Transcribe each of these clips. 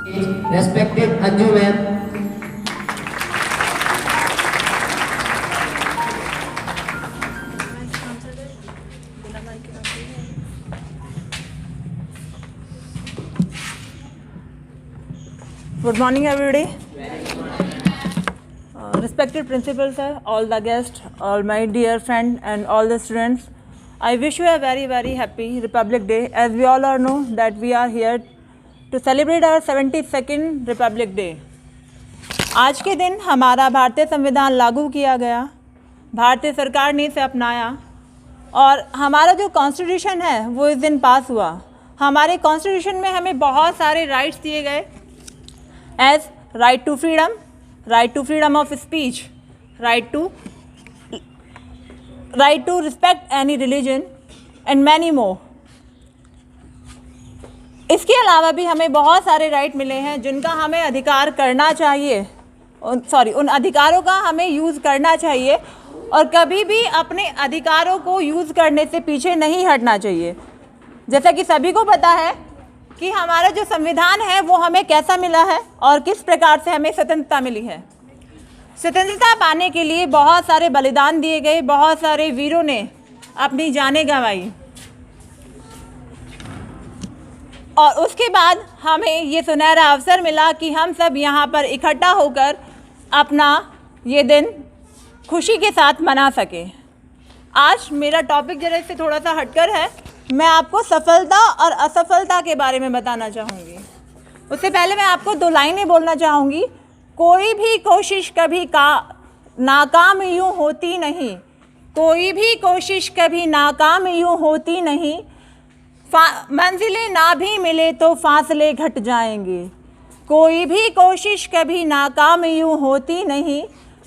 Respected Anju ma'am. Good morning, everybody. Respected principal sir, all the guests, all my dear friends and all the students, I wish you a very, very happy Republic Day. As we all know that we are here to celebrate our 72nd Republic Day. आज के दिन हमारा भारतीय संविधान लागू किया गया, भारतीय सरकार ने इसे अपनाया और हमारा जो कॉन्स्टिट्यूशन है वो इस दिन पास हुआ। हमारे कॉन्स्टिट्यूशन में हमें बहुत सारे राइट्स दिए गए, as right to freedom of speech, right to respect any religion and many more. इसके अलावा भी हमें बहुत सारे राइट मिले हैं जिनका हमें अधिकार करना चाहिए, उन अधिकारों का हमें यूज़ करना चाहिए और कभी भी अपने अधिकारों को यूज़ करने से पीछे नहीं हटना चाहिए। जैसा कि सभी को पता है कि हमारा जो संविधान है वो हमें कैसा मिला है और किस प्रकार से हमें स्वतंत्रता मिली है। स्वतंत्रता पाने के लिए बहुत सारे बलिदान दिए गए, बहुत सारे वीरों ने अपनी जानें गंवाई और उसके बाद हमें ये सुनहरा अवसर मिला कि हम सब यहाँ पर इकट्ठा होकर अपना ये दिन खुशी के साथ मना सके। आज मेरा टॉपिक जरा इससे थोड़ा सा हटकर है, मैं आपको सफलता और असफलता के बारे में बताना चाहूँगी। उससे पहले मैं आपको 2 लाइनें बोलना चाहूँगी। कोई भी कोशिश कभी नाकाम यूँ होती नहीं, कोई भी कोशिश कभी नाकाम यूँ होती नहीं, मंजिलें ना भी मिले तो फासले घट जाएंगे। कोई भी कोशिश कभी नाकाम यूँ होती नहीं,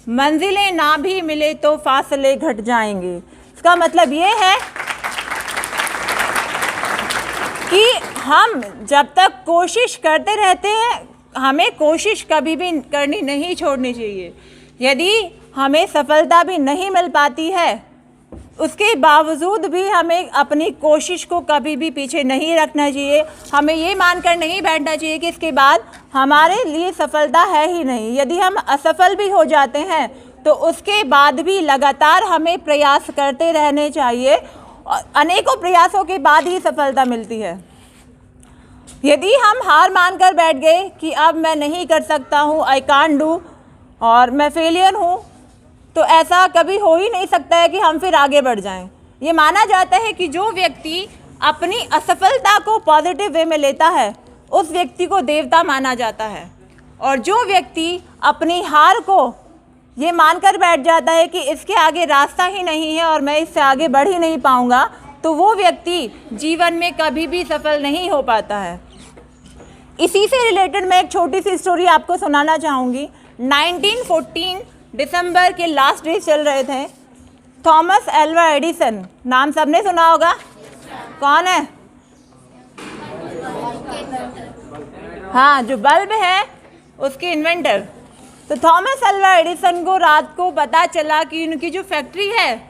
मंजिलें ना भी मिले तो फासले घट जाएंगे। इसका मतलब ये है कि हम जब तक कोशिश करते रहते हैं, हमें कोशिश कभी भी करनी नहीं छोड़नी चाहिए। यदि हमें सफलता भी नहीं मिल पाती है, उसके बावजूद भी हमें अपनी कोशिश को कभी भी पीछे नहीं रखना चाहिए। हमें ये मानकर नहीं बैठना चाहिए कि इसके बाद हमारे लिए सफलता है ही नहीं। यदि हम असफल भी हो जाते हैं तो उसके बाद भी लगातार हमें प्रयास करते रहने चाहिए। अनेकों प्रयासों के बाद ही सफलता मिलती है। यदि हम हार मानकर बैठ गए कि अब मैं नहीं कर सकता हूँ, आई कांट डू, और मैं फेलियर हूँ, तो ऐसा कभी हो ही नहीं सकता है कि हम फिर आगे बढ़ जाएं। ये माना जाता है कि जो व्यक्ति अपनी असफलता को पॉजिटिव वे में लेता है उस व्यक्ति को देवता माना जाता है, और जो व्यक्ति अपनी हार को ये मानकर बैठ जाता है कि इसके आगे रास्ता ही नहीं है और मैं इससे आगे बढ़ ही नहीं पाऊंगा, तो वो व्यक्ति जीवन में कभी भी सफल नहीं हो पाता है। इसी से रिलेटेड मैं एक छोटी सी स्टोरी आपको सुनाना चाहूँगी। 1914 दिसंबर के लास्ट डे चल रहे थे। थॉमस एल्वा एडिसन, नाम सबने सुना होगा, कौन है? हाँ, जो बल्ब है उसके इन्वेंटर। तो थॉमस एल्वा एडिसन को रात को पता चला कि उनकी जो फैक्ट्री है,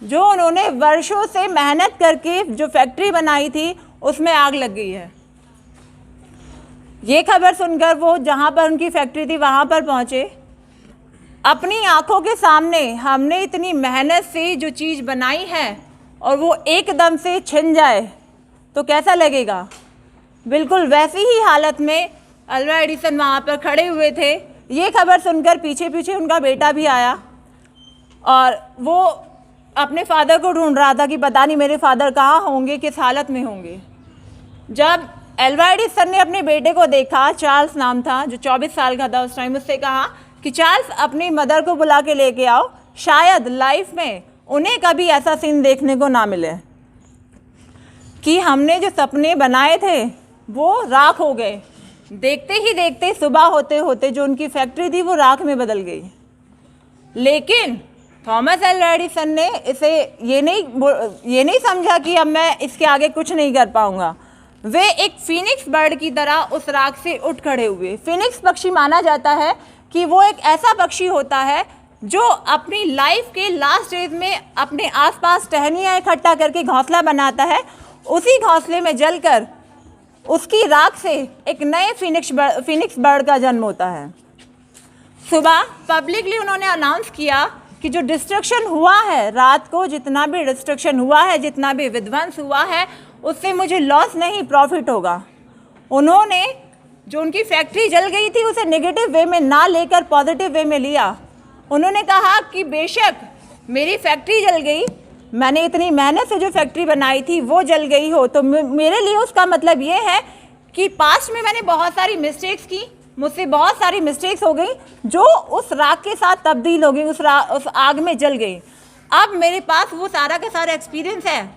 जो उन्होंने वर्षों से मेहनत करके जो फैक्ट्री बनाई थी, उसमें आग लग गई है। ये खबर सुनकर वो जहाँ पर उनकी फैक्ट्री थी वहाँ पर पहुँचे। अपनी आंखों के सामने हमने इतनी मेहनत से जो चीज़ बनाई है और वो एकदम से छिन जाए तो कैसा लगेगा। बिल्कुल वैसी ही हालत में एल्वा एडिसन वहाँ पर खड़े हुए थे। ये खबर सुनकर पीछे पीछे उनका बेटा भी आया और वो अपने फादर को ढूंढ रहा था कि पता नहीं मेरे फादर कहाँ होंगे, किस हालत में होंगे। जब एल्वा एडिसन ने अपने बेटे को देखा, चार्ल्स नाम था, जो 24 साल का था उस टाइम, उससे कहा कि चार्ल्स अपनी मदर को बुला के लेके आओ, शायद लाइफ में उन्हें कभी ऐसा सीन देखने को ना मिले कि हमने जो सपने बनाए थे वो राख हो गए। देखते ही देखते सुबह होते होते जो उनकी फैक्ट्री थी वो राख में बदल गई। लेकिन थॉमस एल्वा एडिसन ने इसे ये नहीं समझा कि अब मैं इसके आगे कुछ नहीं कर पाऊंगा। वे एक फीनिक्स बर्ड की तरह उस राख से उठ खड़े हुए। फीनिक्स पक्षी माना जाता है कि वो एक ऐसा पक्षी होता है जो अपनी लाइफ के लास्ट स्टेज में अपने आसपास टहनियाँ इकट्ठा करके घोंसला बनाता है। उसी घोंसले में जलकर उसकी राख से एक नए फिनिक्स बर्ड का जन्म होता है। सुबह पब्लिकली उन्होंने अनाउंस किया कि जो डिस्ट्रक्शन हुआ है, रात को जितना भी डिस्ट्रक्शन हुआ है, जितना भी विध्वंस हुआ है, उससे मुझे लॉस नहीं, प्रॉफिट होगा। उन्होंने जो उनकी फैक्ट्री जल गई थी उसे नेगेटिव वे में ना लेकर पॉजिटिव वे में लिया। उन्होंने कहा कि बेशक मेरी फैक्ट्री जल गई, मैंने इतनी मेहनत से जो फैक्ट्री बनाई थी वो जल गई हो, तो मेरे लिए उसका मतलब ये है कि पास्ट में मैंने बहुत सारी मिस्टेक्स की, मुझसे बहुत सारी मिस्टेक्स हो गई जो उस राख के साथ तब्दील हो गई, उस आग में जल गई। अब मेरे पास वो सारा का सारा एक्सपीरियंस है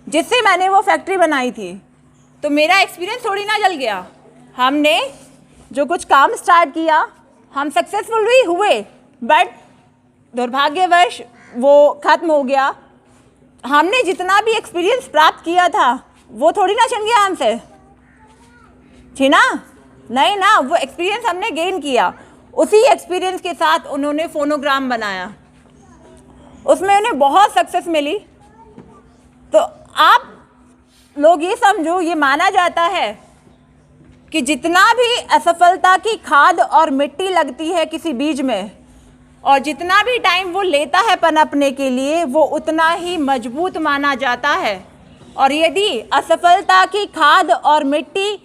जिससे मैंने वो फैक्ट्री बनाई थी, तो मेरा एक्सपीरियंस थोड़ी ना जल गया। हमने जो कुछ काम स्टार्ट किया हम सक्सेसफुल भी हुए, बट दुर्भाग्यवश वो ख़त्म हो गया। हमने जितना भी एक्सपीरियंस प्राप्त किया था वो थोड़ी ना छिन गया हमसे, थी ना? नहीं ना, वो एक्सपीरियंस हमने गेन किया। उसी एक्सपीरियंस के साथ उन्होंने फोनोग्राम बनाया, उसमें उन्हें बहुत सक्सेस मिली। तो आप लोग ये समझो, ये माना जाता है कि जितना भी असफलता की खाद और मिट्टी लगती है किसी बीज में, और जितना भी टाइम वो लेता है पनपने के लिए, वो उतना ही मजबूत माना जाता है। और यदि असफलता की खाद और मिट्टी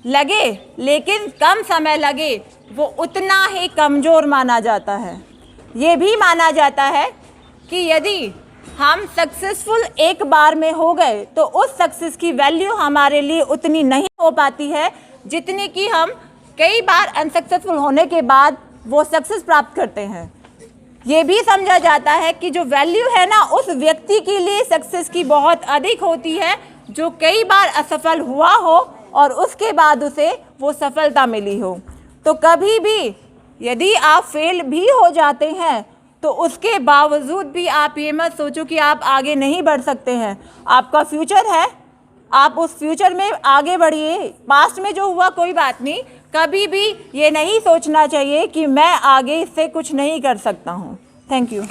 लगे लेकिन कम समय लगे, वो उतना ही कमज़ोर माना जाता है। ये भी माना जाता है कि यदि हम सक्सेसफुल एक बार में हो गए तो उस सक्सेस की वैल्यू हमारे लिए उतनी नहीं हो पाती है जितनी कि हम कई बार अनसक्सेसफुल होने के बाद वो सक्सेस प्राप्त करते हैं। ये भी समझा जाता है कि जो वैल्यू है ना, उस व्यक्ति के लिए सक्सेस की बहुत अधिक होती है जो कई बार असफल हुआ हो और उसके बाद उसे वो सफलता मिली हो। तो कभी भी यदि आप फेल भी हो जाते हैं तो उसके बावजूद भी आप ये मत सोचो कि आप आगे नहीं बढ़ सकते हैं। आपका फ्यूचर है, आप उस फ्यूचर में आगे बढ़िए। पास्ट में जो हुआ कोई बात नहीं, कभी भी ये नहीं सोचना चाहिए कि मैं आगे इससे कुछ नहीं कर सकता हूँ। Thank you.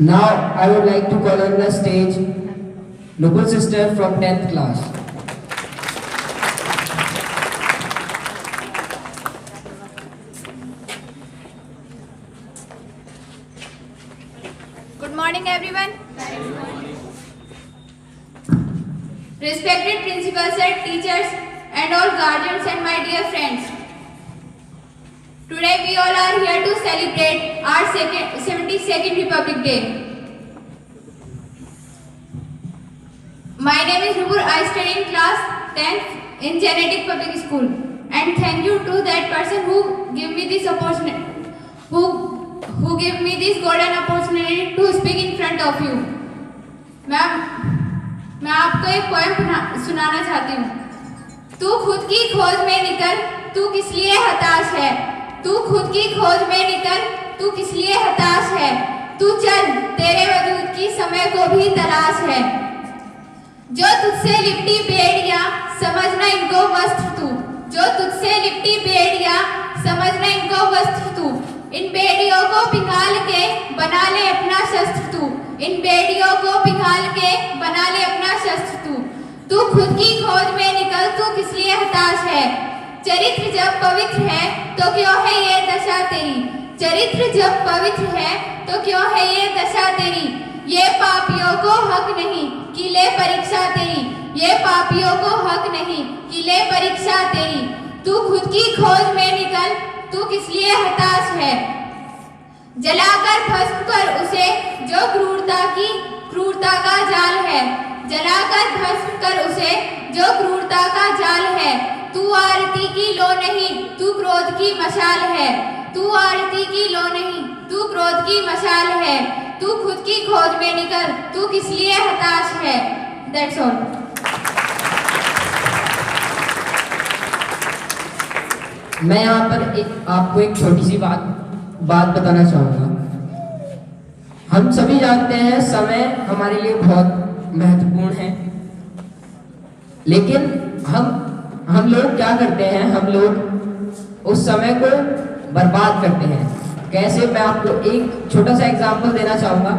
Now I would like to call on the stage Nupur sister from 10th class. Good morning everyone. Respected principal sir, teachers and all guardians and my dear friends. Today we all are here to celebrate our 72nd Republic Day. My name is Nupur. I study in class 10th in Genetic Public School, and thank you to that person who gave me this opportunity, who gave me this golden opportunity to speak in front of you. मैं आपको एक poem सुनाना चाहती हूँ। तू खुद की खोज में निकल, तू किस लिए हताश है। तू खुद की खोज में निकल, तू किस लिए हताश है। तू चल, तेरे वजूद की समय को भी तलाश है। जो तुझसे लिपटी बेड़ियां, समझना इनको वस्त्र तू। जो तुझसे लिपटी बेड़ियां, समझना इनको वस्त्र तू। इन बेड़ियों को पिघाल के बना ले अपना शस्त्र तू। इन बेड़ियों को पिघाल के बना ले अपना शस्त्र तू। तू खुद की खोज में निकल, तू किस लिए हताश है। चरित्र जब पवित्र है तो क्यों है ये दशा तेरी। चरित्र जब पवित्र है तो क्यों है ये दशा तेरी। ये पापियों को हक नहीं कि ले परीक्षा तेरी। ये पापियों को हक नहीं कि ले परीक्षा तेरी। तू खुद की खोज में निकल, तू किस लिए हताश है। जलाकर भस्म कर उसे जो क्रूरता का जाल है। जलाकर भस्म कर उसे जो क्रूरता का जाल है। तू आरती की लो नहीं, तू क्रोध की मशाल है। तू आरती की लो नहीं, तू क्रोध की मशाल है। तू खुद की खोज में निकल, तू किस लिए हताश है। That's all. मैं यहाँ पर आपको एक छोटी सी बात बताना चाहूँगा। हम सभी जानते हैं समय हमारे लिए बहुत महत्वपूर्ण है, लेकिन हम लोग क्या करते हैं, हम लोग उस समय को बर्बाद करते हैं। कैसे, मैं आपको एक छोटा सा एग्जांपल देना चाहूँगा।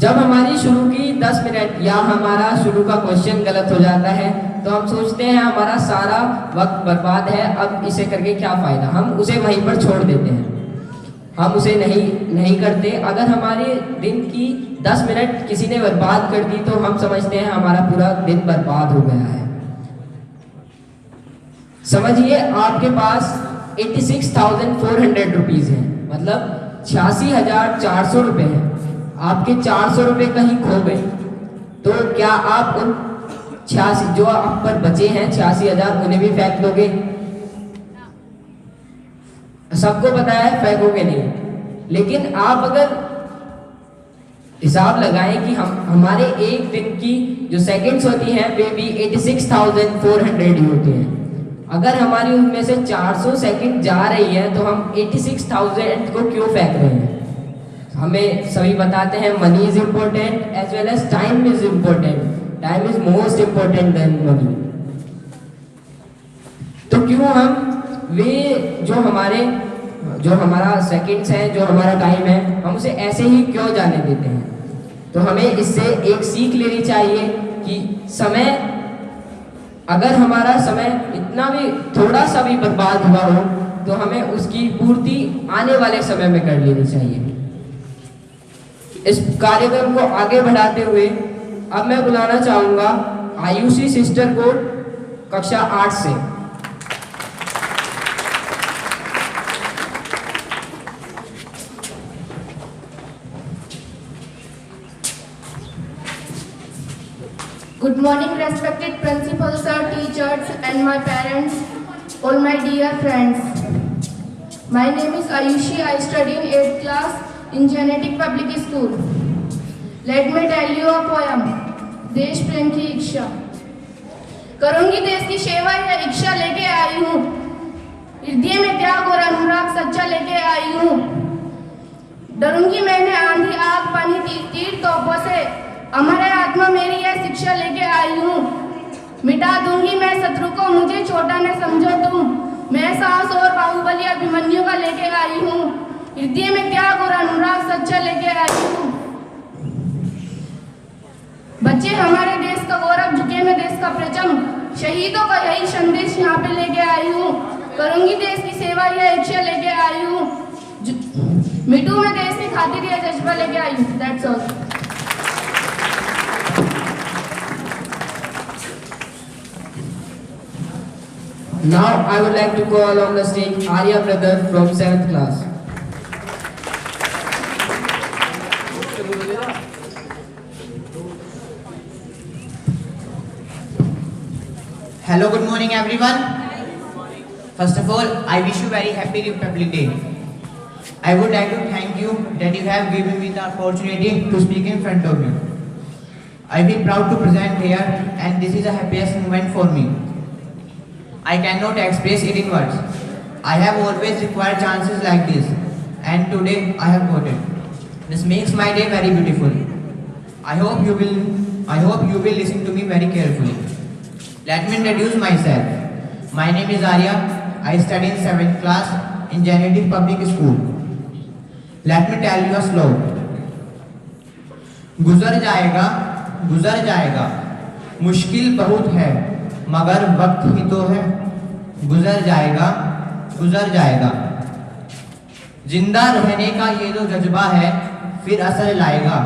जब हमारी शुरू की 10 मिनट या हमारा शुरू का क्वेश्चन गलत हो जाता है तो हम सोचते हैं हमारा सारा वक्त बर्बाद है, अब इसे करके क्या फ़ायदा, हम उसे वहीं पर छोड़ देते हैं, हम उसे नहीं करते। अगर हमारे दिन की 10 मिनट किसी ने बर्बाद कर दी तो हम समझते हैं हमारा पूरा दिन बर्बाद हो गया है। समझिए आपके पास 86,400 रुपीज़ हैं, मतलब 86,400 रुपये हैं, आपके 400 रुपये कहीं खो गए तो क्या आप उन 86 जो आप पर बचे हैं 86,000 उन्हें भी फेंक दोगे? सबको पता है फेंकोगे नहीं। लेकिन आप अगर हिसाब लगाएं कि हमारे एक दिन की जो सेकंड्स होती हैं वे भी 86,400 ही होती हैं। अगर हमारी उनमें से 400 सेकंड जा रही है तो हम 86,000 को क्यों फेंक रहे हैं? हमें सभी बताते हैं money is important as well as time is important, time is most important than money. तो क्यों हम वे जो हमारा सेकंड्स है, जो हमारा टाइम है, हम उसे ऐसे ही क्यों जाने देते हैं? तो हमें इससे एक सीख लेनी चाहिए कि समय, अगर हमारा समय इतना भी थोड़ा सा भी बर्बाद हुआ हो तो हमें उसकी पूर्ति आने वाले समय में कर लेनी चाहिए। इस कार्यक्रम को आगे बढ़ाते हुए अब मैं बुलाना चाहूंगा आयुषी सिस्टर को कक्षा 8 से। Good morning, respected principal sir, teachers and my parents, all my dear friends. My name is Ayushi. I study in 8th class in Genetic Public School. Let me tell you a poem. देश प्रेम की इच्छा। करूंगी देश की सेवा या इच्छा लेके आई हूँ, हृदय में त्याग और अनुराग सच्चा लेके आई हूँ। डरूंगी मैंने आंधी आग पानी तीर तोपों से, हमारे आत्मा मेरी यह शिक्षा लेके आई हूँ। मिटा दूंगी मैं शत्रु को, मुझे छोटा न समझो तुम, मैं साहस और बाहुबली अभिमन्यु का लेके आई हूँ। हृदय में त्याग और अनुराग सच्चा लेके आई हूँ। बच्चे हमारे देश का गौरव, झुके में देश का परचम, शहीदों का यही संदेश यहाँ पे लेके आई हूँ। करूंगी देश की सेवा यह इच्छा लेके आई हूँ, मिटू में देश की खातिर यह जज्बा लेके आई हूँ। That's all. Now I would like to call on the stage Arya brother from 7th class. Hello, good morning everyone. First of all, I wish you very happy Republic Day. I would like to thank you that you have given me the opportunity to speak in front of you. I feel proud to present here and this is the happiest moment for me. I cannot express it in words. I have always required chances like this and today I have got it. This makes my day very beautiful. I hope you will listen to me very carefully. Let me introduce myself. My name is Arya. I study in 7th class in Genetic Public School. Let me tell you a slogan. गुजर जाएगा, मुश्किल बहुत है मगर वक्त ही तो है, गुजर जाएगा। जिंदा रहने का ये जो जज्बा है फिर असर लाएगा,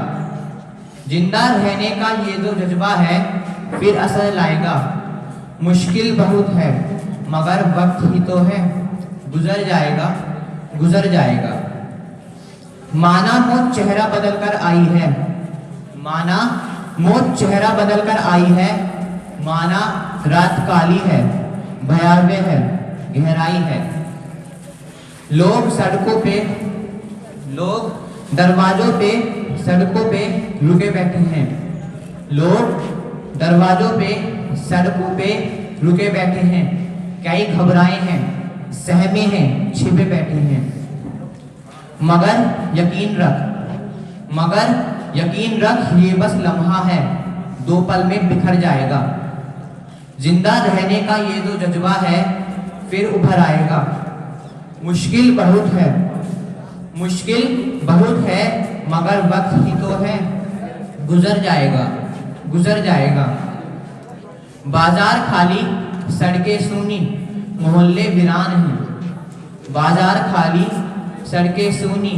जिंदा रहने का ये जो जज्बा है फिर असर लाएगा। मुश्किल बहुत है मगर वक्त ही तो है, गुजर जाएगा। माना मौत चेहरा बदल कर आई है, माना मौत चेहरा बदल कर आई है, माना रात काली है, भयावह है, गहराई है। लोग सड़कों पे, लोग दरवाजों पे, सड़कों पे रुके बैठे हैं, लोग दरवाजों पे, सड़कों पे रुके बैठे हैं। कई घबराए हैं, सहमे हैं, छिपे बैठे हैं। मगर यकीन रख ये बस लम्हा है, 2 पल में बिखर जाएगा। जिंदा रहने का ये जो जज्बा है फिर उभर आएगा। मुश्किल बहुत है मुश्किल बहुत है मगर वक्त ही तो है, गुजर जाएगा गुजर जाएगा। बाजार खाली सड़कें सूनी, मोहल्ले वीरान हैं। बाजार खाली सड़कें सूनी,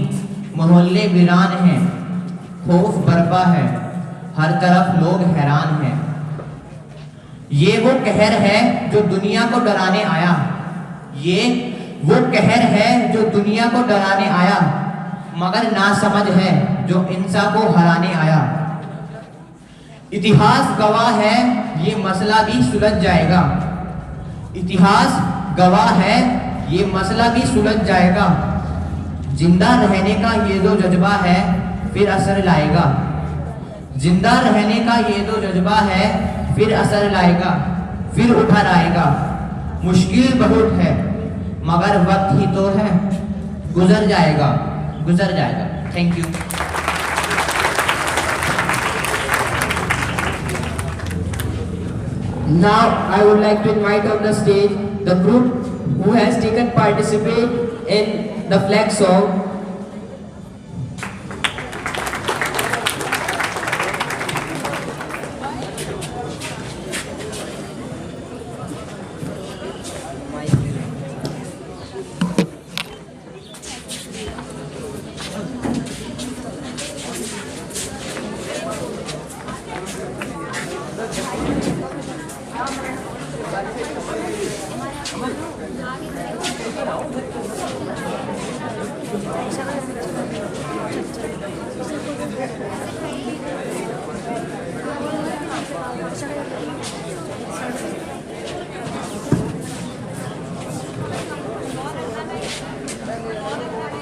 मोहल्ले वीरान हैं। खौफ बरपा है, हर तरफ लोग हैरान हैं। ये वो कहर है जो दुनिया को डराने आया, ये वो कहर है जो दुनिया को डराने आया, मगर नासमझ है जो इंसान को हराने आया। इतिहास गवाह है ये मसला भी सुलझ जाएगा, इतिहास गवाह है ये मसला भी सुलझ जाएगा। जिंदा रहने का ये जो जज्बा है फिर असर लाएगा, जिंदा रहने का ये जो जज्बा है फिर असर लाएगा, फिर उभर आएगा। मुश्किल बहुत है मगर वक्त ही तो है, गुजर जाएगा गुजर जाएगा। Thank you. Now I would like to invite on the stage the group who has taken participate in the flag song.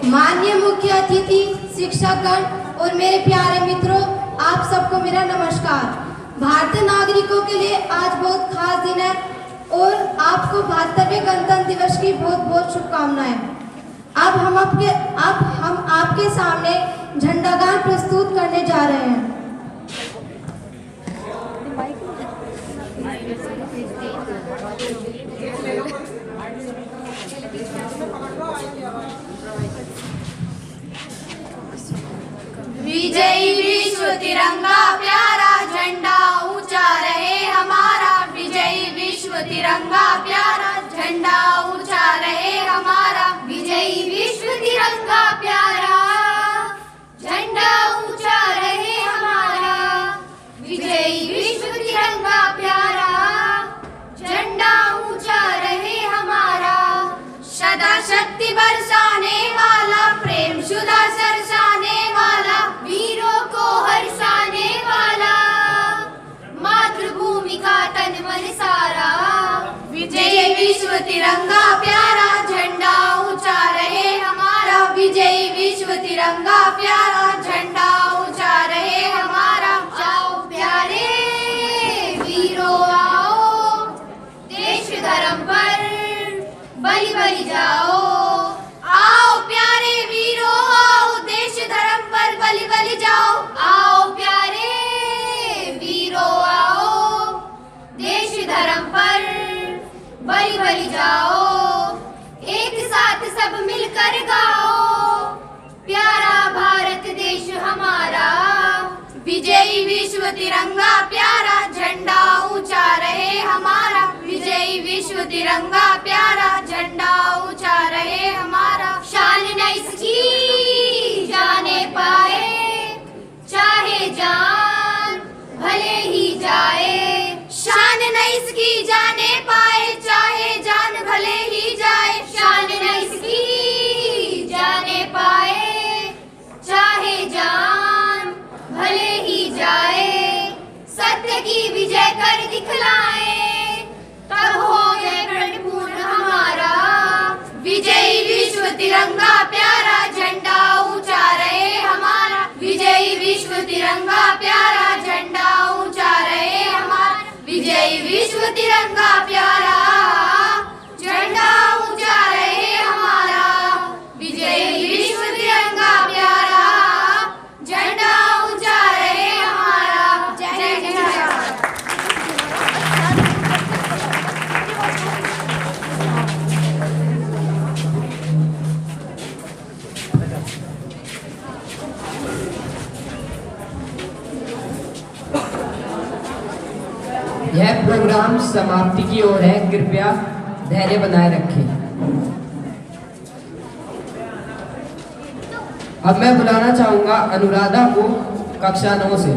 माननीय मुख्य अतिथि, शिक्षकगण और मेरे प्यारे मित्रों, आप सबको मेरा नमस्कार। भारतीय नागरिकों के लिए आज बहुत खास दिन है और आपको 72वें गणतंत्र दिवस की बहुत बहुत शुभकामनाएं। अब हम आपके सामने झंडागान प्रस्तुत करने जा रहे हैं। विजयी विश्व तिरंगा प्यारा झंडा ऊंचा रहे हमारा, विजयी विश्व तिरंगा प्यारा झंडा ऊंचा रहे हमारा, विजयी विश्व तिरंगा प्यारा झंडा ऊंचा रहे हमारा, विजयी विश्व तिरंगा प्यारा झंडा ऊंचा रहे हमारा। सदा शक्ति बरसाने वाला, प्रेम सुधा सरसाने वाला, वीरों को हर्षाने वाला, मातृभूमि का तन मन सारा, विजयी विश्व तिरंगा प्यारा झंडा ऊंचा रहे हमारा, विजयी विश्व तिरंगा प्यारा झंडा ऊंचा रहे हमारा। जाओ प्यारे वीरों आओ, देश धर्म पर बलि बलि जाओ, आओ प्यारे वीरों आओ, देश धर्म पर बलि बलि जाओ, आओ प्यारे वीरों आओ, देश धर्म पर बलि बलि जाओ। एक साथ सब मिलकर गाओ, प्यारा भारत देश हमारा, विजयी विश्व तिरंगा प्यारा झंडा ऊंचा रहे हमारा, विजयी विश्व तिरंगा प्यारा झंडा ऊंचा रहे हमारा। शान न इसकी जाने पाए चाहे जान भले ही जाए, शान न इसकी जाने पाए चाहे जान भले ही जाए, शान न इसकी जाने पाए चाहे जान भले ही जाए। सत्य की विजय कर दिखलाए तब होगा प्रणपूर्ण हमारा, विजयी विश्व तिरंगा प्यारा झंडा ऊंचा रहे हमारा, विजयी विश्व तिरंगा प्यारा झंडा ऊंचा रहे हमारा, विजयी विश्व तिरंगा प्यारा झंडा ऊंचा रहे हमारा, विजयी विश्व तिरंगा प्यारा झंडा ऊंचा रहे हमारा। जय जय भारत। प्रोग्राम समाप्ति की ओर है, कृपया धैर्य बनाए रखें। अब मैं बुलाना चाहूंगा अनुराधा को कक्षा 9 से।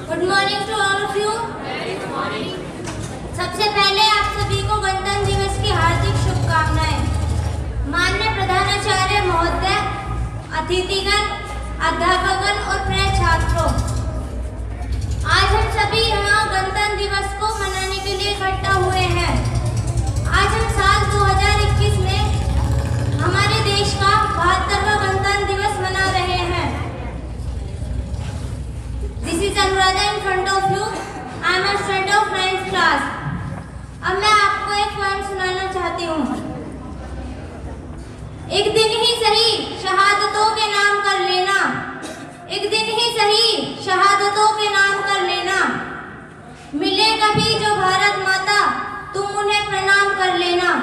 Good morning to all of you. सबसे पहले आप सभी को गणतंत्र दिवस की हार्दिक शुभकामनाएं। माननीय प्रधानाचार्य महोदय, अतिथिगण, अध्यापकगण और प्रिय छात्रों, आज हम सभी यहाँ गणतंत्र दिवस को मनाने के लिए इकट्ठा हुए हैं। आज हम साल 2021 में हमारे देश का 72वां गणतंत्र दिवस मना रहे हैं। This is Anuradha in front of you. I am a student of 9th class. अब मैं आपको एक पोएम सुनाना चाहती हूँ। एक दिन ही सही शहादतों के नाम कर लेना, एक दिन ही सही शहादतों के नाम कर लेना। मिले कभी जो भारत माता, तुम उन्हें प्रणाम कर लेना।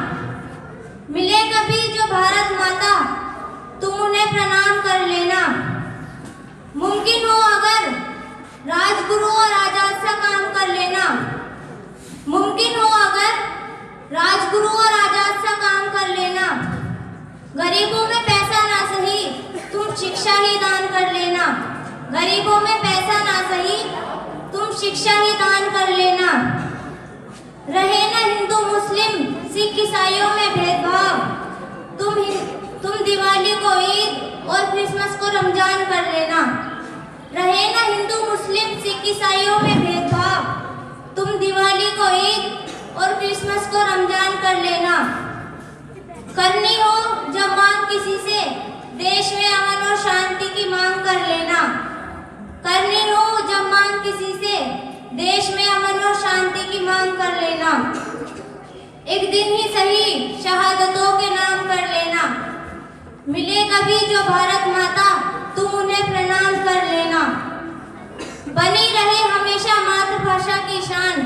मिले कभी जो भारत माता, तुम उन्हें प्रणाम कर लेना। मुमकिन हो अगर राजगुरु और आजाद सा काम कर लेना। मुमकिन हो अगर राजगुरु और आजाद सा काम कर लेना। गरीबों में पैसा ना सही, तुम शिक्षा ही दान कर लेना। गरीबों में पैसा ना सही, तुम शिक्षा ही दान कर लेना। रहे ना हिंदू मुस्लिम सिख ईसाइयों में भेदभाव, तुम दिवाली को ईद और क्रिसमस को रमजान कर लेना। रहे ना हिंदू मुस्लिम सिख ईसाइयों में भेदभाव, तुम दिवाली को ईद और क्रिसमस को रमजान कर लेना। करनी हो जब मांग किसी से, देश में अमन और शांति की मांग कर लेना। करनी हो जब मांग किसी से, देश में अमन और शांति की मांग कर लेना। एक दिन ही सही शहादतों के नाम कर लेना। मिले कभी जो भारत माता, तुम उन्हें प्रणाम कर लेना। बनी रहे हमेशा मातृभाषा की शान,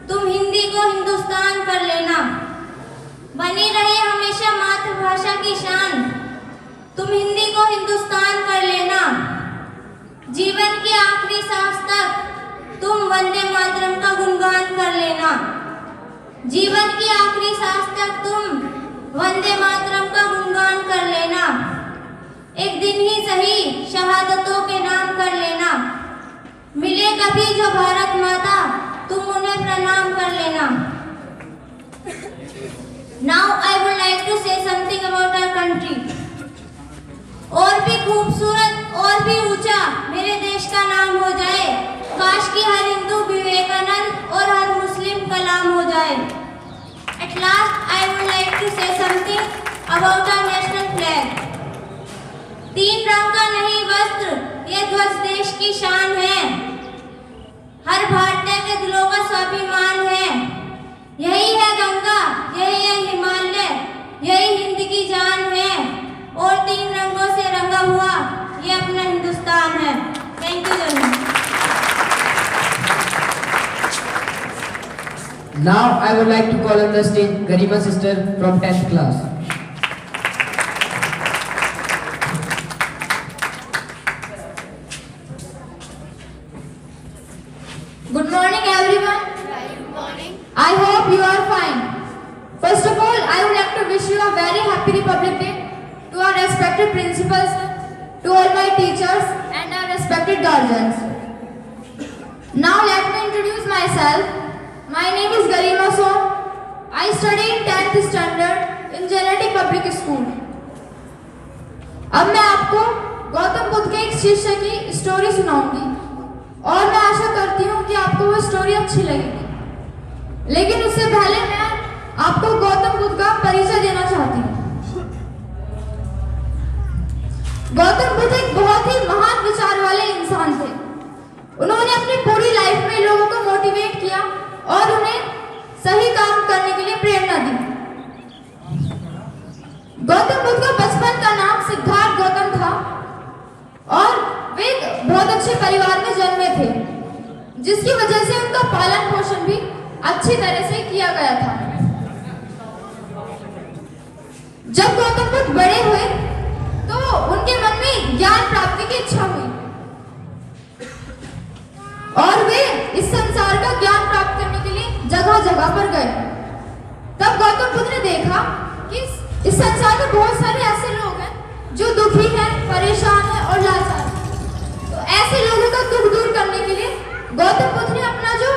तुम हिंदी को हिंदुस्तान कर लेना। बनी रहे हमेशा मातृभाषा की शान, तुम हिंदी को हिंदुस्तान कर लेना। जीवन के आखिरी सांस तक तुम वंदे मातरम का गुणगान कर लेना। जीवन की आखिरी सांस तक तुम वंदे मातरम का गुणगान कर लेना। एक दिन ही सही शहादतों के नाम कर लेना। मिले कभी जो भारत माता, तुम उन्हें प्रणाम कर लेना। Now I would like to say something about our country. और भी खूबसूरत और भी ऊंचा मेरे देश का नाम हो जाए। काश कि हर हिंदू विवेकानंद और हर मुस्लिम कलाम हो जाए। At last I would like to say something about our national flag. 3 रंग का नहीं वस्त्र, ये ध्वज देश की शान है। हर भारतीय के दिलों का स्वाभिमान है। यही है गंगा, यही है हिमालय, यही हिंद की जान है। और 3 रंगों से रंगा हुआ ये अपना हिंदुस्तान है। Thank you very much. Now I would like to call on the stage Garima sister from 10th class. Good morning everyone. Good morning. I hope you are fine. First of all, I would like to wish you a very happy Republic Day to our respected principals, to all my teachers and our respected guardians. Now let me introduce myself. My name is Garima Son. I study in 10th standard in Genetic Public School. अब मैं आपको गौतम बुद्ध के एक शिष्य की story सुनाऊंगी और मैं आशा करती हूँ कि आपको वो स्टोरी अच्छी लगेगी। लेकिन उससे पहले मैं आपको गौतम बुद्ध का परिचय देना चाहती हूँ। गौतम बुद्ध एक बहुत ही महान विचार वाले इंसान थे। उन्होंने अपनी पूरी लाइफ में लोगों को मोटिवेट किया और उन्हें सही काम करने के लिए प्रेरणा दी। गौतम बुद्ध का बचपन का नाम सिद्धार्थ गौतम था और वे एक बहुत अच्छे परिवार में जन्मे थे, जिसकी वजह से उनका पालन पोषण भी अच्छी तरह से किया गया था। जब गौतम बुद्ध बड़े हुए तो उनके मन में ज्ञान प्राप्ति की इच्छा हुई और वे इस संसार का ज्ञान प्राप्त करने के लिए जगह जगह पर गए। तब गौतम बुद्ध ने देखा कि इस संसार में बहुत सारे ऐसे लोग हैं जो दुखी हैं, परेशान हैं और लाचार हैं। तो ऐसे लोगों का दुख दूर करने के लिए गौतम बुद्ध ने अपना जो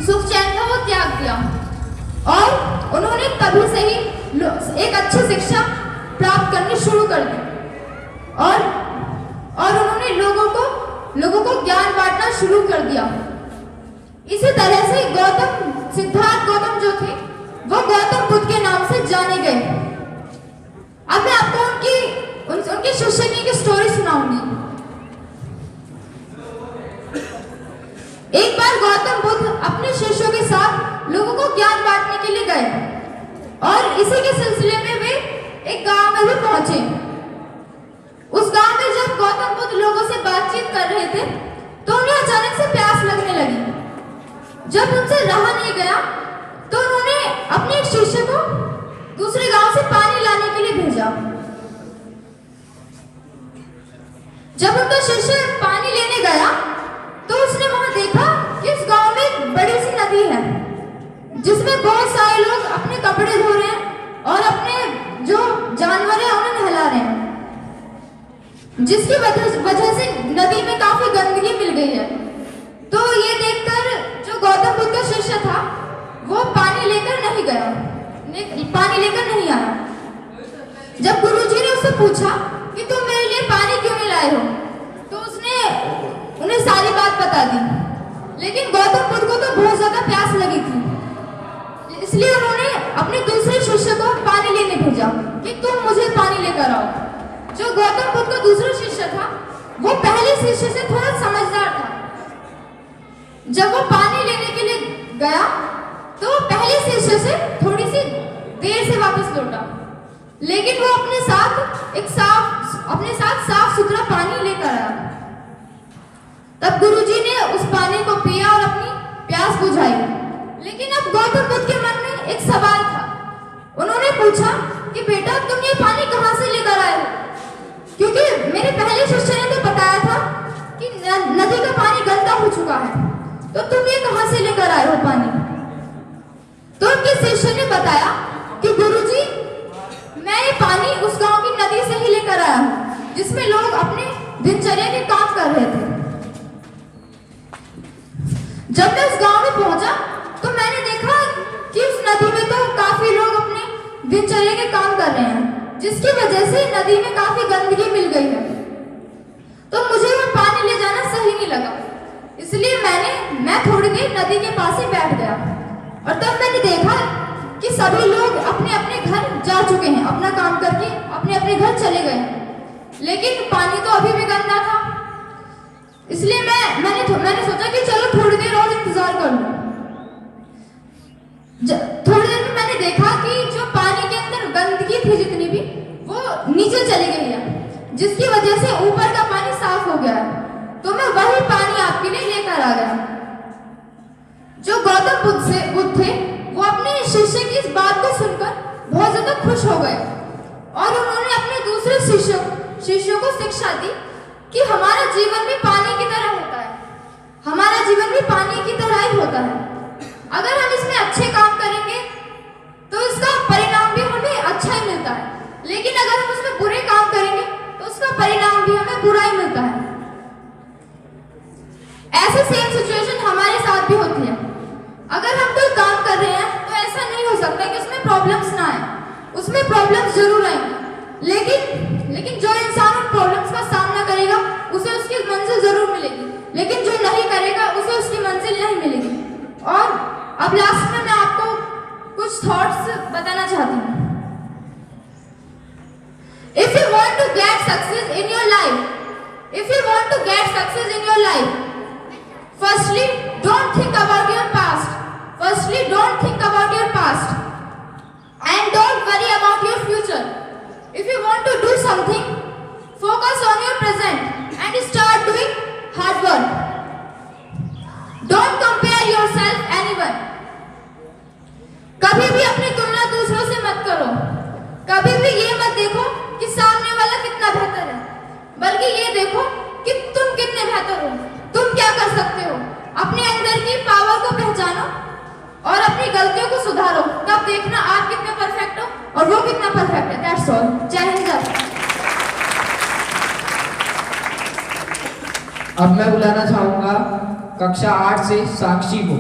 सुख चैन था वो त्याग दिया और उन्होंने तभी से ही एक अच्छी शिक्षा प्राप्त करनी शुरू कर दी और उन्होंने लोगों को ज्ञान बांटना शुरू कर दिया। इसी तरह से सिद्धार्थ गौतम जो थे वो गौतम बुद्ध के नाम से जाने गए। अब मैं आपको उनके शिष्य की स्टोरी सुनाऊंगी। एक बार गौतम बुद्ध अपने शिष्यों के साथ लोगों को ज्ञान बांटने के लिए गए और इसी के सिलसिले में वे एक गांव में भी पहुंचे। उस गांव में जब गौतम बुद्ध लोगों से बातचीत कर रहे थे तो उन्हें अचानक से प्यास लगने लगी। जब उनसे रहा नहीं गया तो उन्होंने अपने एक शिष्य को दूसरे गांव से पानी लाने के लिए भेजा। जब उनका शिष्य पानी लेने गया तो उसने वहां देखा कि इस गांव में एक बड़ी सी नदी है जिसमें बहुत सारे लोग अपने कपड़े धो रहे हैं और अपने जो जानवर है उन्हें नहला रहे हैं, जिसकी वजह से नदी में काफी गंदगी मिल गई है। तो ये देखकर जो गौतम बुद्ध का शिष्य था वो पानी लेकर नहीं आया। जब गुरुजी ने उससे पूछा कि तुम मेरे लिए पानी क्यों नहीं लाए हो तो उसने उन्हें सारी बात बता दी। लेकिन गौतम बुद्ध को तो बहुत ज्यादा प्यास लगी थी, इसलिए उन्होंने अपने दूसरे शिष्य को पानी लेने भेजा कि तुम मुझे पानी लेकर आओ। जो गौतम बुद्ध का दूसरा शिष्य था वो पहले शिष्य से थोड़ा समझदार था। जब वो पानी लेने के लिए गया तो पहले शिष्य से थोड़ी सी देर से वापस लौटा, लेकिन वो अपने साथ साफ सुथरा पानी लेकर आया। तब गुरुजी ने उस पानी को पिया और अपनी प्यास बुझाई। लेकिन अब गौतम बुद्ध के मन में एक सवाल था। उन्होंने पूछा कि बेटा तुम ये पानी कहाँ से लेकर आए हो, क्योंकि मेरे पहले शिष्य ने तो बताया था कि नदी का पानी गंदा हो चुका है, तो तुम ये कहाँ से लेकर आए हो पानी। तो उनके शिष्य ने बताया कि गुरुजी मैं ये पानी उस गांव की नदी से ही लेकर आया हूँ जिसमें लोग अपने दिनचर्या के काम कर रहे थे। जब मैं उस गांव में पहुंचा तो मैंने देखा कि उस नदी में तो काफी लोग अपने दिनचर्या के काम कर रहे हैं, जिसकी वजह से नदी में काफी गंदगी मिल गई है। तो मुझे वो पानी ले जाना सही नहीं लगा, इसलिए मैं थोड़ी देर नदी के पास ही बैठ गया और तब मैंने देखा कि सभी लोग अपने अपने घर जा चुके हैं, अपना काम करके अपने अपने घर चले गए, लेकिन पानी तो अभी भी गंदा था। इसलिए मैंने सोचा कि चलो थोड़ी देर और इंतजार कर लूं। थोड़ी देर में मैंने देखा कि जो पानी के अंदर गंदगी थी जितनी भी वो नीचे चली गई है, जिसकी वजह से ऊपर का पानी साफ हो गया है। तो मैं वही पानी आपके लिए लेकर आ गया। जो गौतम बुद्ध थे वो अपने शिष्य की इस बात को सुनकर बहुत ज्यादा खुश हो गए और उन्होंने अपने दूसरे शिष्यों को शिक्षा दी कि हमारा जीवन भी पानी की तरह होता है, हमारा जीवन भी पानी की तरह ही होता है। अगर हम इसमें अच्छे काम करेंगे तो इसका परिणाम भी हमें अच्छा ही मिलता है, लेकिन अगर हम उसमें बुरे काम करेंगे तो उसका परिणाम भी हमें बुरा ही मिलता है। ऐसे सेम सिचुएशन हमारे साथ भी होती है। अगर हम कोई काम कर रहे हैं तो ऐसा नहीं हो सकता कि उसमें प्रॉब्लम्स ना आए, उसमें प्रॉब्लम्स जरूर आएंगी, लेकिन जो इंसान उन प्रॉब्लम्स का सामना करेगा उसे उसकी मंजिल जरूर मिलेगी, लेकिन जो नहीं करेगा उसे उसकी मंजिल नहीं मिलेगी। और अब लास्ट में मैं आपको कुछ थॉट्स बताना चाहती हूँ। If you want to get success in your life, firstly, don't think about your past. And don't worry about your future. If you want to do something, focus on your present and start doing hard work. Don't compare yourself anyone. कभी भी अपनी तुलना दूसरों से मत करो, देखना आप कितने परफेक्ट हो और वो कितना परफेक्ट है। That's all. जय हिंद सर। अब मैं बुलाना चाहूंगा कक्षा 8 से साक्षी को।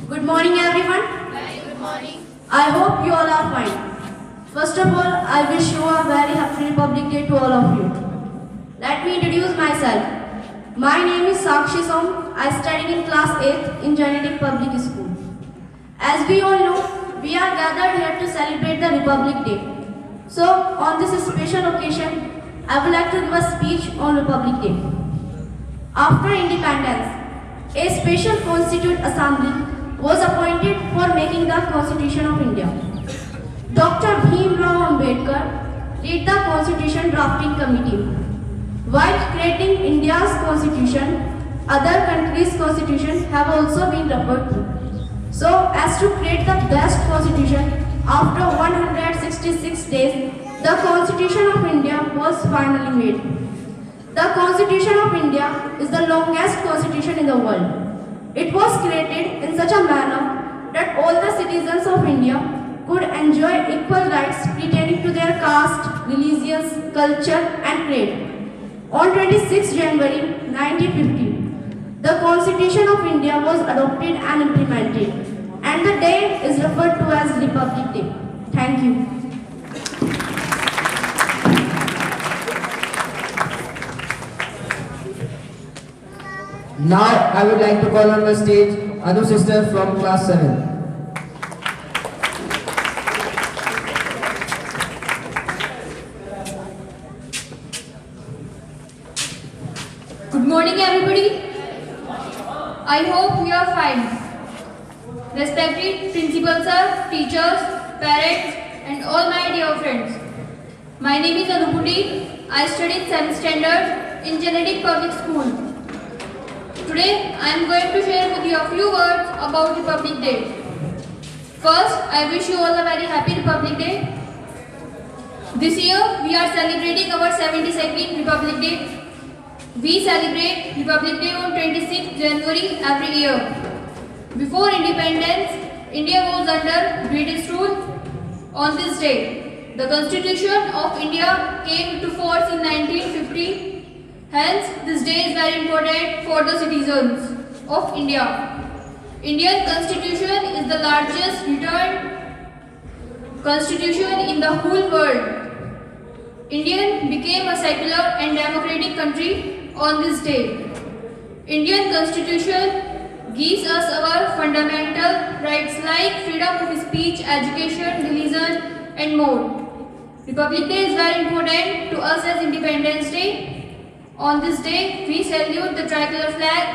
Good morning, everyone. Good morning. I hope you all are fine. First of all, I wish you a very happy Republic Day to all of you. Let me introduce myself. My name is Sakshi Som. I study in class 8 in Genetic Public School. As we all know, we are gathered here to celebrate the Republic Day. So, on this special occasion, I would like to give a speech on Republic Day. After independence, a special Constituent Assembly was appointed for making the Constitution of India. Dr. Bhimrao Ambedkar led the Constitution Drafting Committee. While creating India's Constitution, other countries' constitutions have also been referred to. So, as to create the best Constitution, after 166 days, the Constitution of India was finally made. The Constitution of India is the longest constitution in the world. It was created in such a manner that all the citizens of India could enjoy equal rights pertaining to their caste, religions, culture and creed. On 26 January 1950, the Constitution of India was adopted and implemented, and the day is referred to as Republic Day. Thank you. Now I would like to call on the stage Anu sister from class 7. Good morning, everybody. I hope you are fine. Respected principal sir, teachers, parents, and all my dear friends. My name is Anupundi. I study 7th standard in Genetic Public School. Today, I am going to share with you a few words about Republic Day. First, I wish you all a very happy Republic Day. This year, we are celebrating our 72nd Republic Day. We celebrate Republic Day on 26th January every year. Before independence, India was under British rule. On this day, the Constitution of India came into force in 1950. Hence, this day is very important for the citizens of India. Indian Constitution is the largest written constitution in the whole world. India became a secular and democratic country on this day. Indian Constitution gives us our fundamental rights like freedom of speech, education, religion and more. Republic Day is very important to us as Independence Day. On this day, we salute the tricolor flag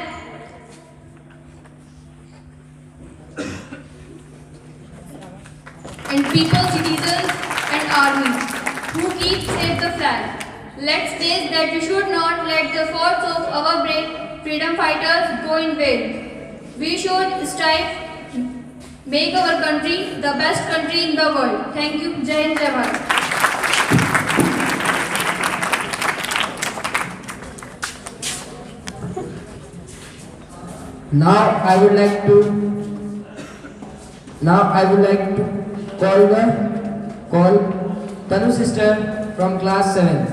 and people, citizens and army who keep safe the flag. Let's state that we should not let the efforts of our brave freedom fighters go in vain. We should strive make our country the best country in the world. Thank you. Jai Hind, Jai Bharat. Now I would like to call Tanu sister from class 7.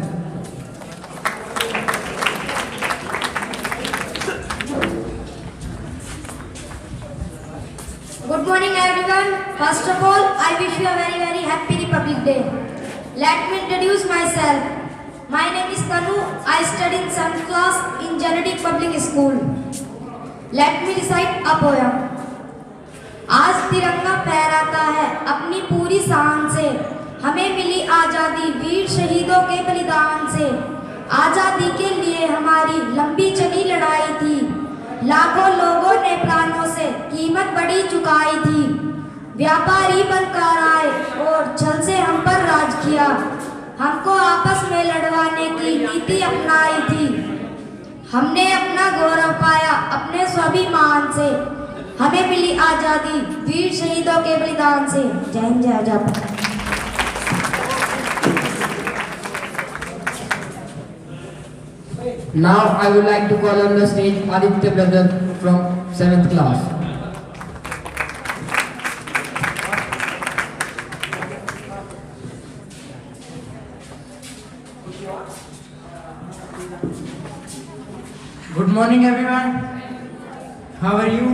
Good morning, everyone. First of all, I wish you a very, very happy Republic Day. Let me introduce myself. My name is Tanu. I study in 7th class in Genetic Public School. Let me recite a poem. आज तिरंगा फहराता है अपनी पूरी शान से, हमें मिली आज़ादी वीर शहीदों के बलिदान से। आज़ादी के लिए हमारी लंबी चली लड़ाई थी, लाखों लोगों ने प्राणों से कीमत बड़ी चुकाई थी। व्यापारी बनकर आए और छल से हम पर राज किया, हमको आपस में लड़वाने की नीति अपनाई थी। हमने अपना गौरव पाया अपने स्वाभिमान से, हमें मिली आज़ादी वीर शहीदों के बलिदान से। जय हिंद, जय Bharat. Now I would like to call on the stage Aditya brother from 7th class. Good morning everyone. How are you?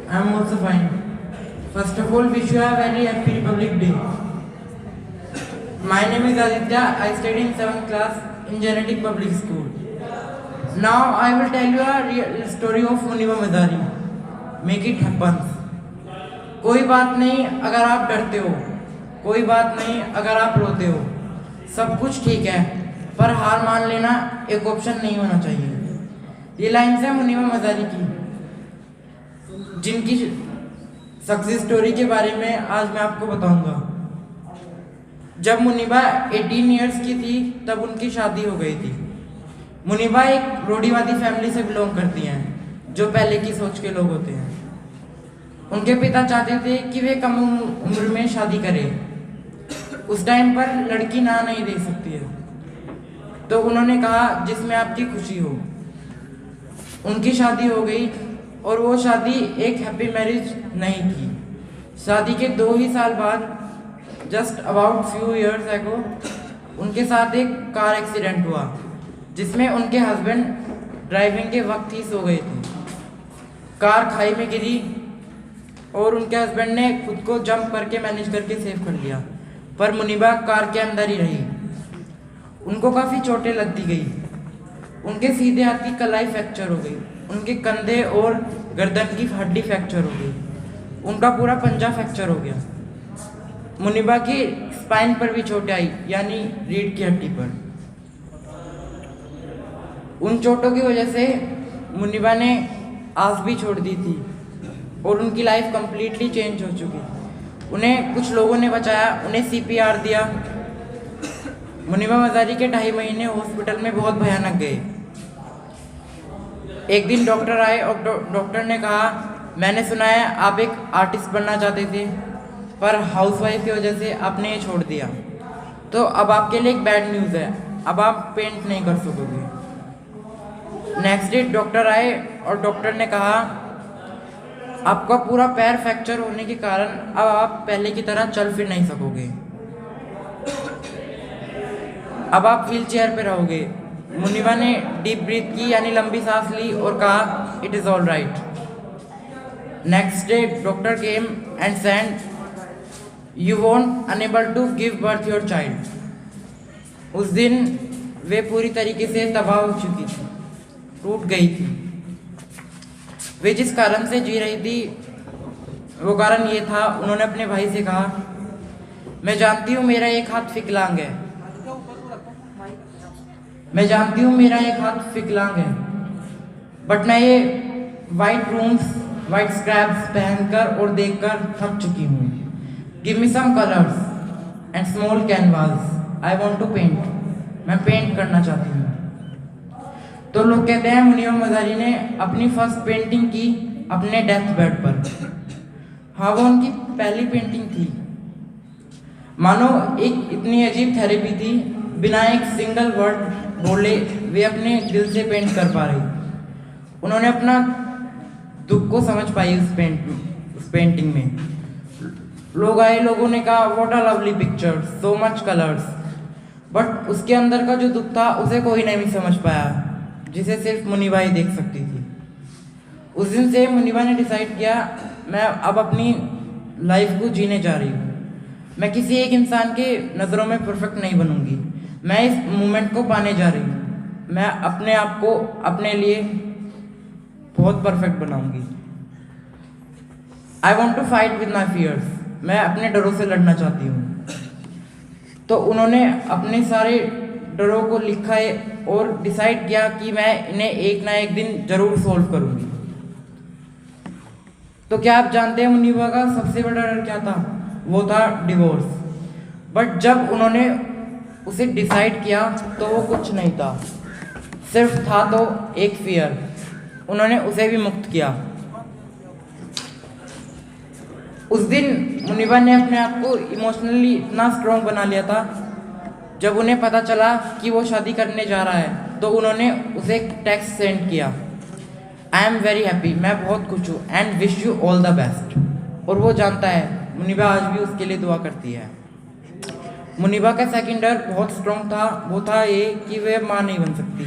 I am also fine. First of all, wish you a very happy Republic Day. My name is Aditya. I study in 7th class in Genetic Public School. Now I will tell you a real story of Muniba Mazari. Make it happen. कोई बात नहीं अगर आप डरते हो, कोई बात नहीं अगर आप रोते हो, सब कुछ ठीक है, पर हार मान लेना एक ऑप्शन नहीं होना चाहिए। ये लाइन्स है मुनीबा मज़ारी की, जिनकी सक्सेस स्टोरी के बारे में आज मैं आपको बताऊंगा। जब मुनीबा 18 इयर्स की थी तब उनकी शादी हो गई थी। मुनीबा एक रूढ़िवादी फैमिली से बिलोंग करती हैं, जो पहले की सोच के लोग होते हैं। उनके पिता चाहते थे कि वे कम उम्र में शादी करें। उस टाइम पर लड़की ना नहीं दे सकती है, तो उन्होंने कहा जिसमें आपकी खुशी हो। उनकी शादी हो गई और वो शादी एक हैप्पी मैरिज नहीं थी। शादी के 2 ही साल बाद, just about few years ago, उनके साथ एक कार एक्सीडेंट हुआ, जिसमें उनके हस्बैंड ड्राइविंग के वक्त ही सो गए थे। कार खाई में गिरी और उनके हस्बैंड ने खुद को जंप करके मैनेज करके सेव कर लिया, पर मुनीबा कार के अंदर ही रही। उनको काफ़ी चोटें लगती गई। उनके सीधे हाथ की कलाई फ्रैक्चर हो गई, उनके कंधे और गर्दन की हड्डी फ्रैक्चर हो गई, उनका पूरा पंजा फ्रैक्चर हो गया। मुनीबा की स्पाइन पर भी चोटें आई, यानी रीढ़ की हड्डी पर। उन चोटों की वजह से मुनीबा ने आस भी छोड़ दी थी और उनकी लाइफ कंप्लीटली चेंज हो चुकी। उन्हें कुछ लोगों ने बचाया, उन्हें CPR दिया। मुनीबा मज़ारी के 2.5 महीने हॉस्पिटल में बहुत भयानक गए। एक दिन डॉक्टर आए और डॉक्टर ने कहा, मैंने सुना है आप एक आर्टिस्ट बनना चाहते थे, पर हाउसवाइफ की वजह से आपने ये छोड़ दिया, तो अब आपके लिए एक बैड न्यूज़ है, अब आप पेंट नहीं कर सकोगे। नेक्स्ट डे डॉक्टर आए और डॉक्टर ने कहा, आपका पूरा पैर फ्रैक्चर होने के कारण अब आप पहले की तरह चल फिर नहीं सकोगे, अब आप व्हील चेयर पर रहोगे। मुनीबा ने डीप ब्रीथ की, यानी लंबी सांस ली और कहा, it is all right. Next day doctor came and said, you won't unable to give birth your child. उस दिन वे पूरी तरीके से तबाह हो चुकी थी, टूट गई थी। वे जिस कारण से जी रही थी वो कारण ये था, उन्होंने अपने भाई से कहा, मैं जानती हूँ मेरा एक हाथ विकलांग है, मैं जानती हूँ मेरा एक हाथ विकलांग है, बट मैं ये वाइट रूम्स, वाइट स्क्रैप्स पहनकर और देखकर थक चुकी हूँ। Give me some colours and small canvas, I want to paint. मैं पेंट करना चाहती हूँ। तो लोग कहते हैं मुनीबा मज़ारी ने अपनी फर्स्ट पेंटिंग की अपने डेथ बेड पर। हाँ, वो उनकी पहली पेंटिंग थी। मानो एक इतनी अजीब थेरेपी थी, बिना एक सिंगल वर्ड बोले वे अपने दिल से पेंट कर पा रही। उन्होंने अपना दुख को समझ पाई उस पेंटिंग में। लोग आए, लोगों ने कहा, what a lovely picture, so much colours, but उसके अंदर का जो दुख था उसे कोई नहीं समझ पाया, जिसे सिर्फ मुनीबा ही देख सकती थी। उस दिन से मुनीबा ने डिसाइड किया, मैं अब अपनी लाइफ को जीने जा रही हूँ। मैं किसी एक इंसान के नज़रों में परफेक्ट नहीं बनूंगी, मैं इस मोमेंट को पाने जा रही हूँ। मैं अपने आप को अपने लिए बहुत परफेक्ट बनाऊंगी। I want to fight with my fears, मैं अपने डरों से लड़ना चाहती हूँ। तो उन्होंने अपने सारे डरों को लिखा है और डिसाइड किया कि मैं इन्हें एक ना एक दिन जरूर सॉल्व करूँगी। तो क्या आप जानते हैं मुनीबा का सबसे बड़ा डर क्या था? वो था डिवोर्स। बट जब उन्होंने उसे डिसाइड किया तो वो कुछ नहीं था, सिर्फ था तो एक फियर। उन्होंने उसे भी मुक्त किया। उस दिन मुनीबा ने अपने आप को इमोशनली इतना स्ट्रॉन्ग बना लिया था, जब उन्हें पता चला कि वो शादी करने जा रहा है तो उन्होंने उसे एक टेक्स्ट सेंड किया, आई एम वेरी हैप्पी, मैं बहुत खुश हूँ, and wish you all the best. और वो जानता है, मुनीबा आज भी उसके लिए दुआ करती है। मुनीबा का सेकंड डर बहुत स्ट्रॉन्ग था, वो था ये कि वे माँ नहीं बन सकती।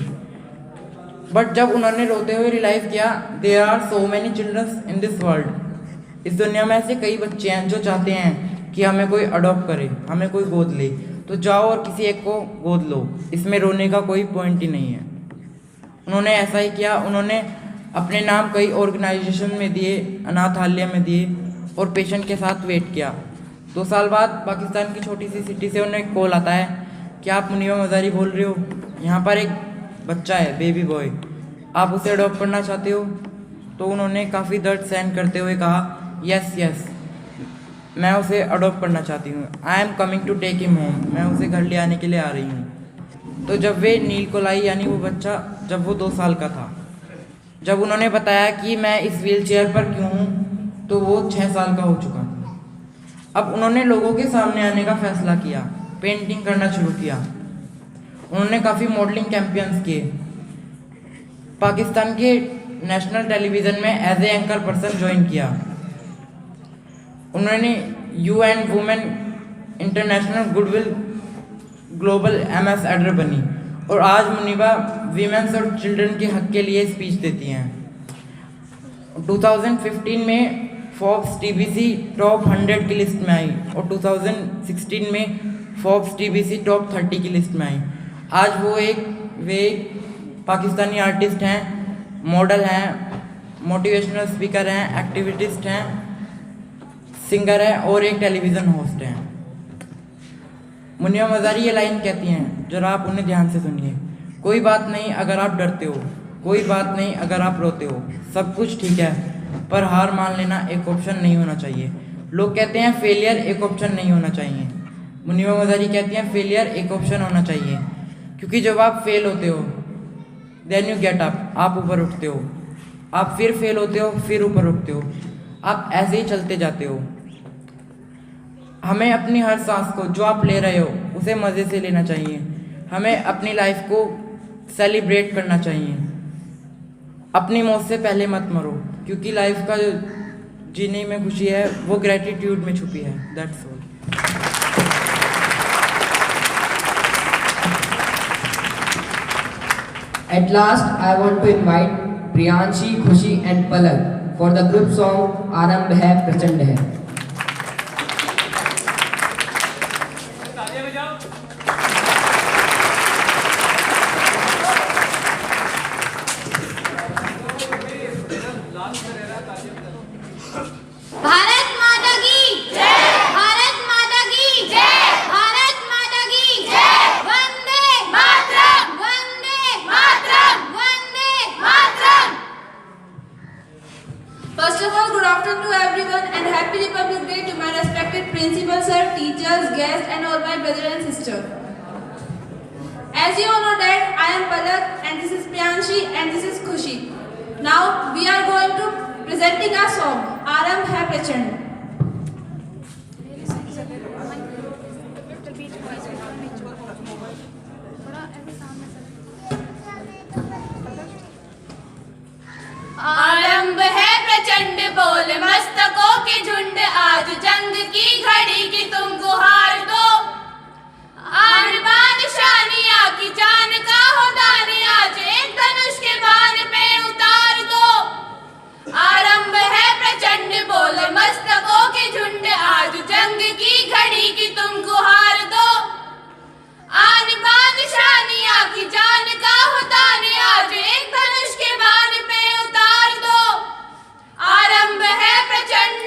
बट जब उन्होंने रोते हुए रियलाइज़ किया, there are so many childrens in this world, इस दुनिया में ऐसे कई बच्चे हैं जो चाहते हैं कि हमें कोई अडॉप्ट करे, हमें कोई गोद ले, तो जाओ और किसी एक को गोद लो, इसमें रोने का कोई पॉइंट ही नहीं है। उन्होंने ऐसा ही किया। उन्होंने अपने नाम कई ऑर्गेनाइजेशन में दिए, अनाथालय में दिए और पेशेंट के साथ वेट किया। 2 साल बाद पाकिस्तान की छोटी सी सिटी से उन्हें कॉल आता है कि आप मुनीबा मज़ारी बोल रहे हो, यहाँ पर एक बच्चा है, बेबी बॉय, आप उसे अडॉप्ट करना चाहते हो? तो उन्होंने काफ़ी दर्द सहन करते हुए कहा, यस यस, मैं उसे अडॉप्ट करना चाहती हूँ, I am coming to take him home, मैं उसे घर ले आने के लिए आ रही हूँ। तो जब वे नील को लाई, यानी वो बच्चा जब वो 2 साल का था, जब उन्होंने बताया कि मैं इस व्हील चेयर पर क्यों हूँ, तो वो 6 साल का हो चुका था। अब उन्होंने लोगों के सामने आने का फैसला किया, पेंटिंग करना शुरू किया। उन्होंने काफ़ी मॉडलिंग कैंपेन्स किए, पाकिस्तान के नेशनल टेलीविज़न में as a anchor person join किया। उन्होंने UN women international goodwill global MS एडर बनी और आज मुनीबा वीमेंस और चिल्ड्रन के हक के लिए स्पीच देती हैं। 2015 में फोर्ब्स TBC टॉप 100 की लिस्ट में आई और 2016 में फोर्ब्स TBC टॉप 30 की लिस्ट में आई। आज वे पाकिस्तानी आर्टिस्ट हैं, मॉडल हैं, मोटिवेशनल स्पीकर हैं, एक्टिविटिस्ट हैं, सिंगर है और एक टेलीविज़न होस्ट हैं। मुनीबा मज़ारी ये लाइन कहती हैं, जरा आप उन्हें ध्यान से सुनिए, कोई बात नहीं अगर आप डरते हो, कोई बात नहीं अगर आप रोते हो, सब कुछ ठीक है, पर हार मान लेना एक ऑप्शन नहीं होना चाहिए। लोग कहते हैं फेलियर एक ऑप्शन नहीं होना चाहिए, मुनीबा मज़ारी कहती हैं फेलियर एक ऑप्शन होना चाहिए, क्योंकि जब आप फेल होते हो देन यू गेट अप, आप ऊपर उठते हो, आप फिर फेल होते हो, फिर ऊपर उठते हो, आप ऐसे ही चलते जाते हो। हमें अपनी हर सांस को जो आप ले रहे हो उसे मज़े से लेना चाहिए, हमें अपनी लाइफ को सेलिब्रेट करना चाहिए। अपनी मौत से पहले मत मरो, क्योंकि लाइफ का जो जीने में खुशी है वो ग्रेटिट्यूड में छुपी है। That's all. At last, I want to invite Priyanshi, Khushi and Palak for the group song Arambh Hai Prachand Hai. Bharat माता की जय, भारत माता की जय, भारत माता की जय, Vande Mataram, Vande Mataram, Vande Mataram. First of all, good afternoon to everyone and happy Republic Day to my respected principal sir, teachers, guests and all my brothers and sisters. As you all know that I am Palak and this is Priyanshi and this is Khushi. Now we are going to presenting our song Arambh Hai Prachand. आरंभ है प्रचंड बोल मस्तकों के झुंड, आज जंग की घड़ी की तुम गुहार दो। आन बान शानिया की जान का हो दान, आज एक धनुष के बाण पे उतार दो। आरंभ है प्रचंड बोल मस्तकों के झुंड, आज जंग की घड़ी की तुम गुहार दो। आन बान शानिया की जान का हो दान, आज एक धनुष के बाण पे उतार दो। आरंभ है प्रचंड,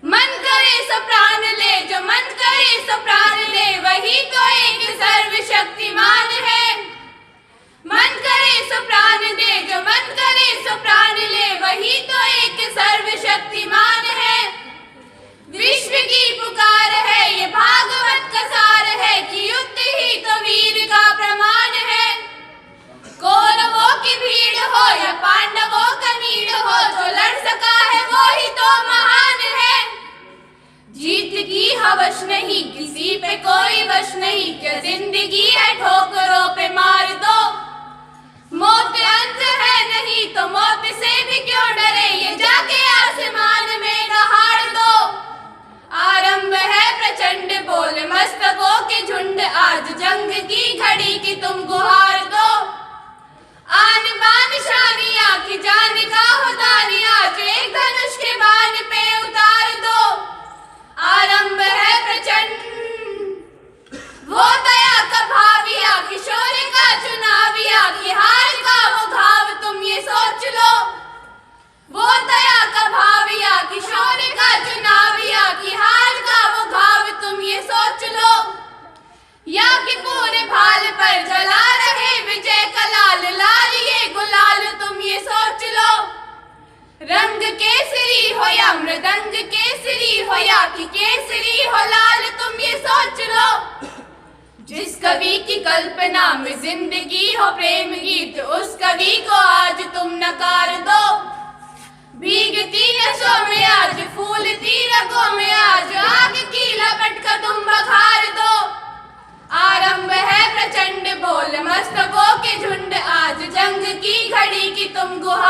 मन करे सो प्राण ले, जो मन करे सो प्राण ले, वही तो एक सर्वशक्तिमान है। मन करे सो प्राण दे, जो मन करे सो प्राण ले, वही तो एक सर्वशक्तिमान है। विश्व की पुकार है, ये भागवत का सार है, कि युद्ध ही तो वीर का प्रमाण है। कौरवों की भीड़ हो या पांडवों का नीड़ हो, जो लड़ सका है वो ही तो महान है। जीत की हवस नहीं, किसी पे कोई वश नहीं, क्या जिंदगी है ठोकरों पे मार दो। तो मौत से भी क्यों डरे, ये जाके आसमान में दहाड़ दो। आरंभ है प्रचंड बोल मस्तकों के झुंड, आज जंग की घड़ी की तुम गुहार दो। आन बान शानिया की जान का हुदानी, आज एक धनुष के बाण पे उतार दो। आरंभ है प्रचंड वो दया का भाविया, किशोर का चुनाविया, की हार का वो घाव तुम ये सोच लो। वो दया का भाविया, किशोर का चुनाविया, की हार का वो घाव तुम ये सोच लो। या कि पूरे भाल पर जला रहे विजय का लाल, लाल ये गुलाल तुम ये सोच लो। रंग केसरी हो या मृदंग केसरी हो, या कि केसरी हो लाल तुम ये सोच लो। जिस कवि की कल्पना में जिंदगी हो प्रेम गीत, उस कवि को आज तुम नकार दो। भीगती नशों में आज फूलती रगों में, आज आग की लपट का तुम बखार दो। आरंभ है प्रचंड बोल मस्तकों के झुंड, आज जंग की घड़ी की तुम गुहार